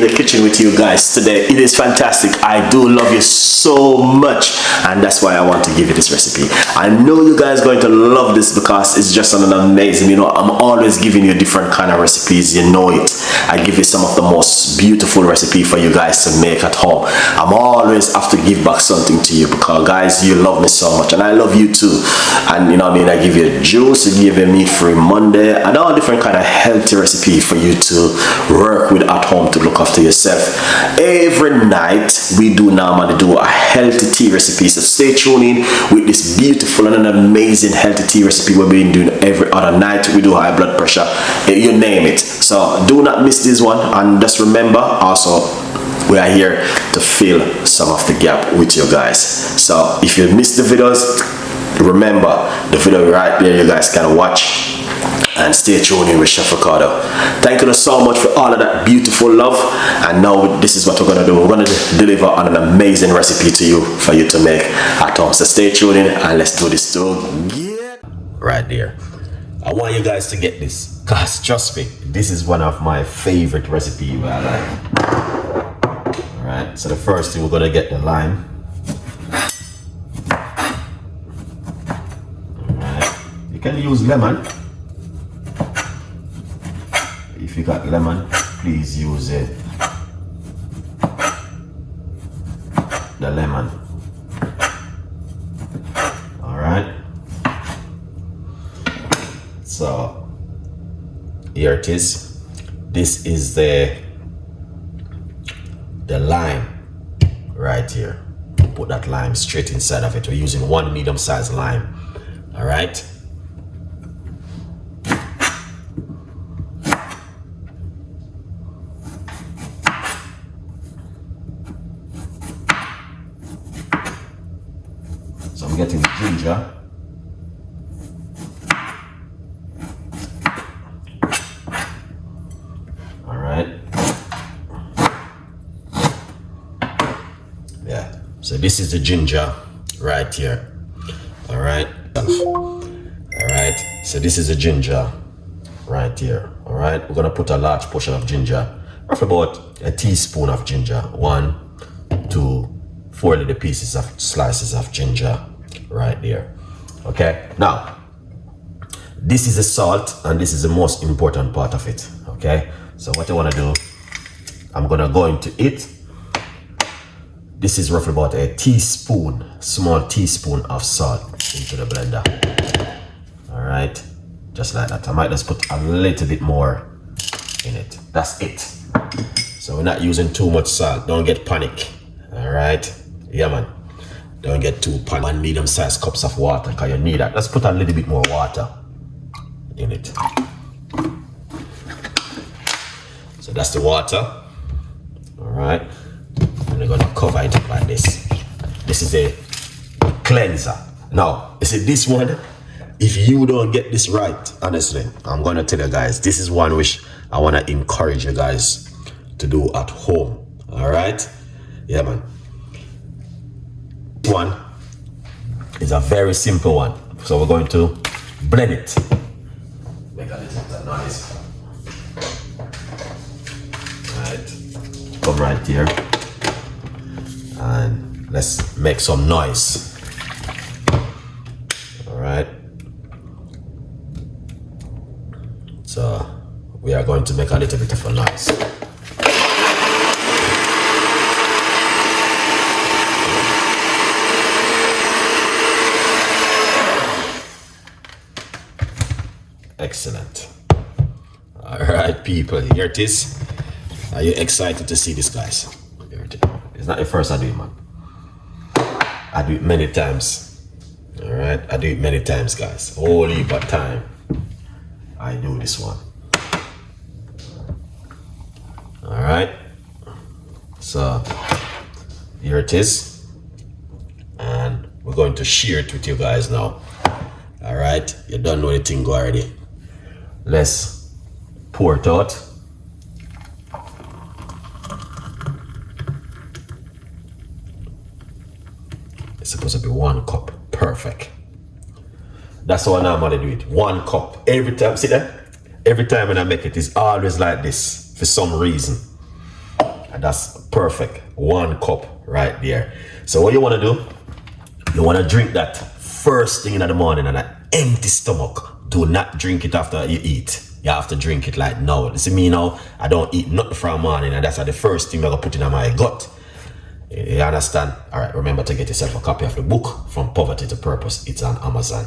in the kitchen with you guys today. It is fantastic. I do love you so much, and that's why I want to give you this recipe. I know you guys are going to love this because it's just an amazing, you know, I'm always giving you different kind of recipes, you know it. I give you some of the most beautiful recipe for you guys to make at home. I'm always have to give back something to you because guys, you love me so much and I love you too. And you know what I mean, I give you juice, I give you meat free Monday and all different kind of healthy recipe for you to work with at home to look after yourself. Every night we do normally do a healthy tea recipe, so stay tuned in with this beautiful and an amazing healthy tea recipe we've been doing every other night. We do high blood pressure, you name it. So do not miss this one, and just remember also we are here to fill some of the gap with you guys. So if you missed the videos, remember the video right there, you guys can watch. And stay tuned in with Chef Ricardo. Thank you so much for all of that beautiful love. And now this is what we're gonna do. We're gonna deliver on an amazing recipe to you for you to make at home. So stay tuned in and let's do this together. Right there. I want you guys to get this, cause trust me, this is one of my favorite recipes I like. All right. So the first thing, we're gonna get the lime. All right. You can use lemon. If you got lemon, please use it. The lemon. All right. So here it is. This is the lime right here. Put that lime straight inside of it. We're using one medium-sized lime. All right. So I'm getting the ginger. All right. Yeah. So this is the ginger right here. All right. All right. So this is the ginger right here. All right. We're gonna put a large portion of ginger, roughly about a teaspoon of ginger. 1, 2, 4 little pieces of slices of ginger right there. Okay, now this is the salt and this is the most important part of it. Okay, so what I want to do, I'm gonna go into it. This is roughly about a teaspoon, small teaspoon of salt into the blender. All right, just like that. I might just put a little bit more in it. That's it. So we're not using too much salt. Don't get panic. All right. Yeah, man. Don't get too pan. 1 medium-sized cups of water, because you need that. Let's put a little bit more water in it. So that's the water. All right. And we're gonna cover it up like this. This is a cleanser. Now, you see this one, if you don't get this right, honestly, I'm gonna tell you guys, this is one which I wanna encourage you guys to do at home. All right. Yeah, man. One is a very simple one, so we're going to blend it. Make a little bit of noise. Right, come right here and let's make some noise. All right, so we are going to make a little bit of a noise. Excellent. All right, people, here it is. Are you excited to see this, guys? Here it is. It's not the first I do it, man. I do it many times. All right, I do it many times, guys. Holy but time I do this one. All right, so here it is, and we're going to share it with you guys now. All right, you don't know the thing already. Let's pour it out. It's supposed to be 1 cup. Perfect. That's how I normally do it. 1 cup. Every time, see that? Every time when I make it, it's always like this for some reason. And that's perfect. 1 cup right there. So what you want to do, you want to drink that first thing in the morning on an empty stomach. Do not drink it after you eat. You have to drink it like now. You see me now, I don't eat nothing from morning, and that's the first thing I'm going to put in my gut. You understand? All right, remember to get yourself a copy of the book, From Poverty to Purpose. It's on Amazon.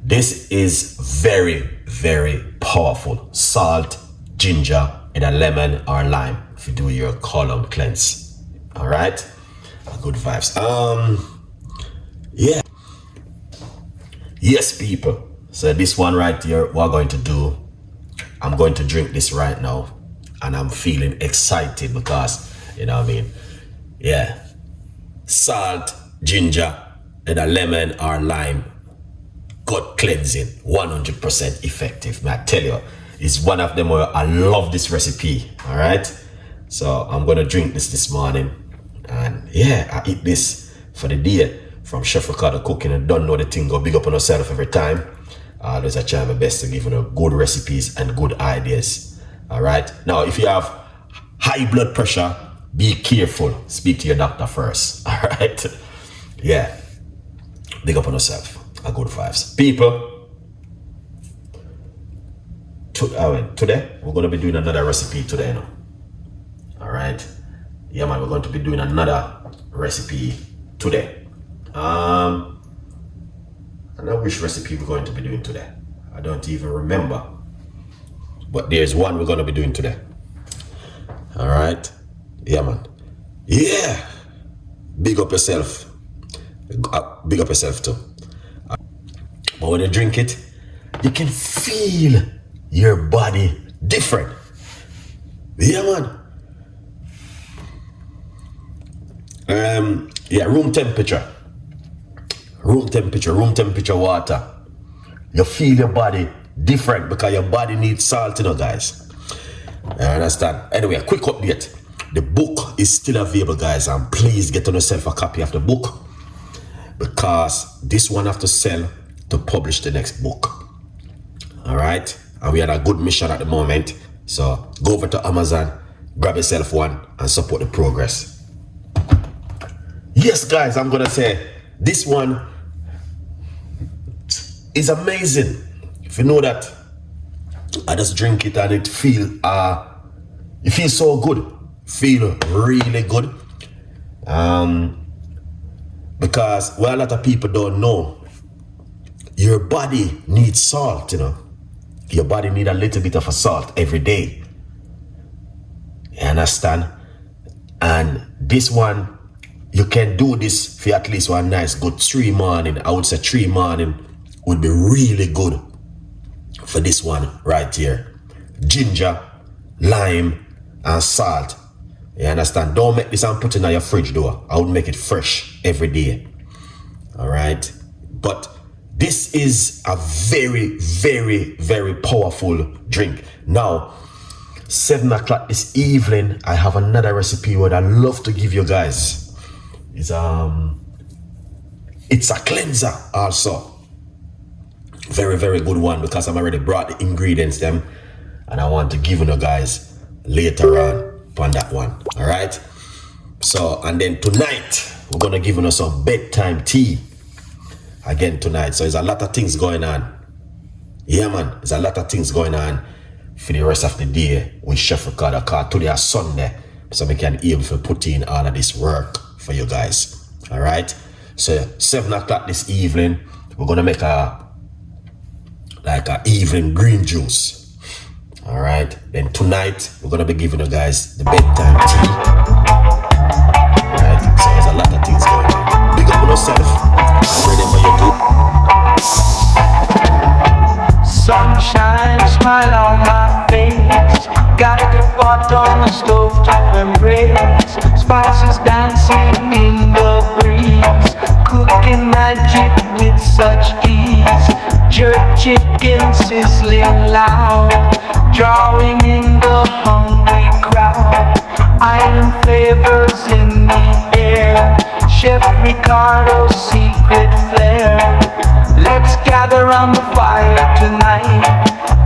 This is very, very powerful. Salt, ginger, and a lemon or lime if you do your colon cleanse. All right? Good vibes. Yeah. Yes, people. So this one right here, we're going to do, I'm going to drink this right now, and I'm feeling excited because, you know what I mean? Yeah. Salt, ginger, and a lemon or lime. Gut cleansing, 100% effective. Man, I tell you, it's one of them where I love this recipe. All right. So I'm going to drink this morning. And yeah, I eat this for the day from Chef Ricardo Cooking. And don't know the thing, go big up on yourself every time. Always I try my best to give you good recipes and good ideas. All right. Now, if you have high blood pressure, be careful. Speak to your doctor first. All right. Yeah. Big up on yourself. A good vibes. People, today we're going to be doing another recipe today. You know? All right. Yeah, man, we're going to be doing another recipe today. I know which recipe we're going to be doing today. I don't even remember. But there's one we're going to be doing today. All right. Yeah, man. Yeah. Big up yourself. Big up yourself too. But when you drink it, you can feel your body different. Yeah, man. Yeah, room temperature water. You feel your body different because your body needs salt, you know, guys. I understand. Anyway, a quick update. The book is still available, guys, and please get on yourself a copy of the book because this one have to sell to publish the next book. All right, and we had a good mission at the moment, so go over to Amazon, grab yourself one, and support the progress. Yes, guys, I'm gonna say this one is amazing. If you know that, I just drink it and it feels so good, feel really good. Because what a lot of people don't know, your body needs salt, you know. Your body needs a little bit of a salt every day. You understand? And this one, you can do this for at least one nice good 3 morning. I would say 3 morning would be really good for this one right here. Ginger, lime, and salt. You understand? Don't make this and put it in your fridge though. I would make it fresh every day. All right? But this is a very, very, very powerful drink. Now, 7 o'clock this evening, I have another recipe what I love to give you guys. It's a cleanser also. Very, very good one because I'm already brought the ingredients them and I want to give you guys later on that one. All right. So, and then tonight we're going to give you some bedtime tea again tonight. So there's a lot of things going on. Yeah, man. There's a lot of things going on for the rest of the day with Chef Ricardo. Today is Sunday, so we can able to put in all of this work for you guys. All right. So 7 o'clock this evening, we're gonna make a evening green juice. All right. Then tonight we're gonna be giving you guys the bedtime tea. All right. So there's a lot of things going on. Big up on yourself. I'm ready for you too. Sunshine, smile on my face. Got the pot on the stove to embrace. Spices dancing in the breeze. Cooking magic with such ease. Jerk chicken sizzling loud. Drawing in the hungry crowd. Iron flavors in the air. Chef Ricardo's secret flair. Let's gather around the fire tonight.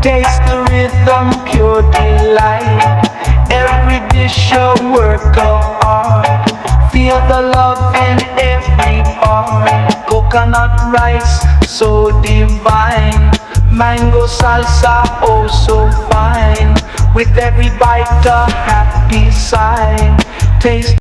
Taste the rhythm, pure delight. Every day dish, a work of art. Feel the love in every part. Coconut rice, so divine. Mango salsa, oh so fine. With every bite a happy sign. Taste